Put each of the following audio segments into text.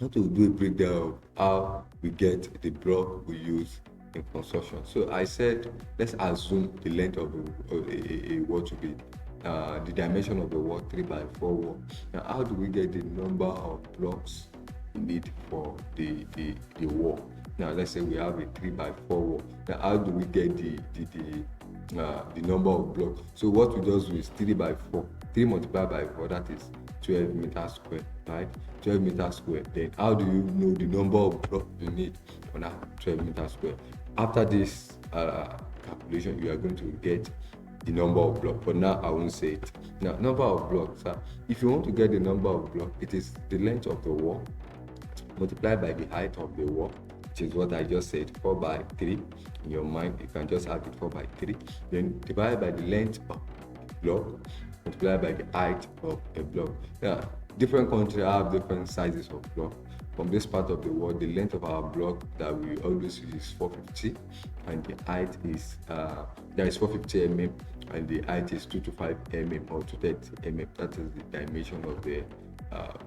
Now to do a breakdown of how we get the block we use in construction. So I said, let's assume the length of a wall to be the dimension of the wall 3 by 4 wall. Now, how do we get the number of blocks we need for the wall? Now, let's say we have a 3 by 4 wall. Now, how do we get the number of blocks? So what we just do is 3 by 4, 3 multiplied by 4, that is 12 meters square, right? 12 meters square. Then how do you know the number of blocks you need on that 12 meters square? After this calculation, you are going to get the number of blocks. But now I won't say it. Now, number of blocks. If you want to get the number of blocks, it is the length of the wall multiplied by the height of the wall, which is what I just said, 4 by 3. In your mind, you can just have it 4 by 3. Then divide by the length of the block multiplied by the height of a block. Now, different countries have different sizes of block. From this part of the world, the length of our block that we always use is 450, and the height is 450 mm, and the height is 225 mm or 230 mm. That is the dimension of the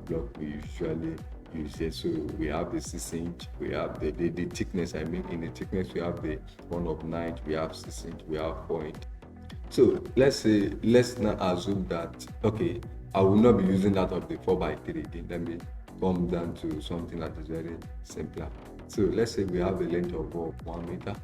block we usually use it. So we have the 6-inch, we have the thickness. I mean, in the thickness we have the 1/9, we have 6-inch, we have 4-inch. So let's now assume that, okay, I will not be using that of the 4 by 3 again. Let me come down to something that is very simpler. So let's say we have a length of wall 1 meter,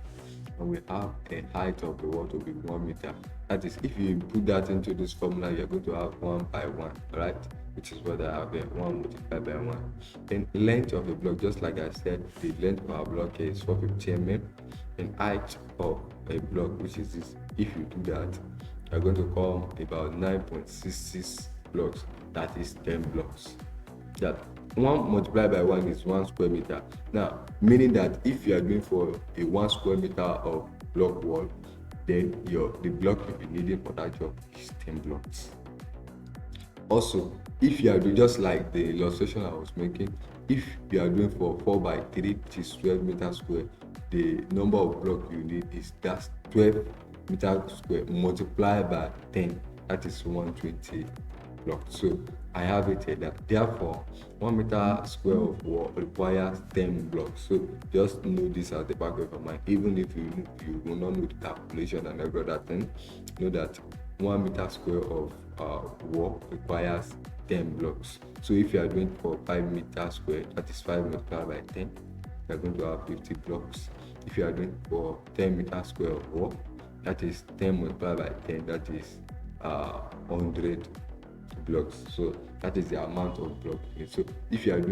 and we have a height of the wall to be 1 meter. That is, if you put that into this formula, you're going to have 1 by 1, right? Which is what I have here, 1 multiplied by 1. Then length of the block, just like I said, the length of our block is 450 mm, and height of a block, which is this. If you do that, you're going to come about 9.66 blocks. That is 10 blocks. That 1 multiplied by 1 is 1 square meter. Now, meaning that if you are going for a 1 square meter of block wall, then the block you'll be needing for that job is 10 blocks. Also, if you are doing just like the illustration I was making, if you are doing for 4 by 3, which is 12 meters square, the number of blocks you need is just 12 meters square multiplied by 10, that is 120 blocks. So I have it here that therefore 1 meter square of wall requires 10 blocks. So just know this at the back of your mind. Even if you will not know the calculation and every other thing, know that 1 meter square of wall requires 10 blocks. So if you are doing for 5 meters square, that is 5 multiplied by 10, you are going to have 50 blocks. If you are doing for 10 meters square of wall, that is 10 multiplied by 10, that is 100 blocks. So that is the amount of blocks. So if you are doing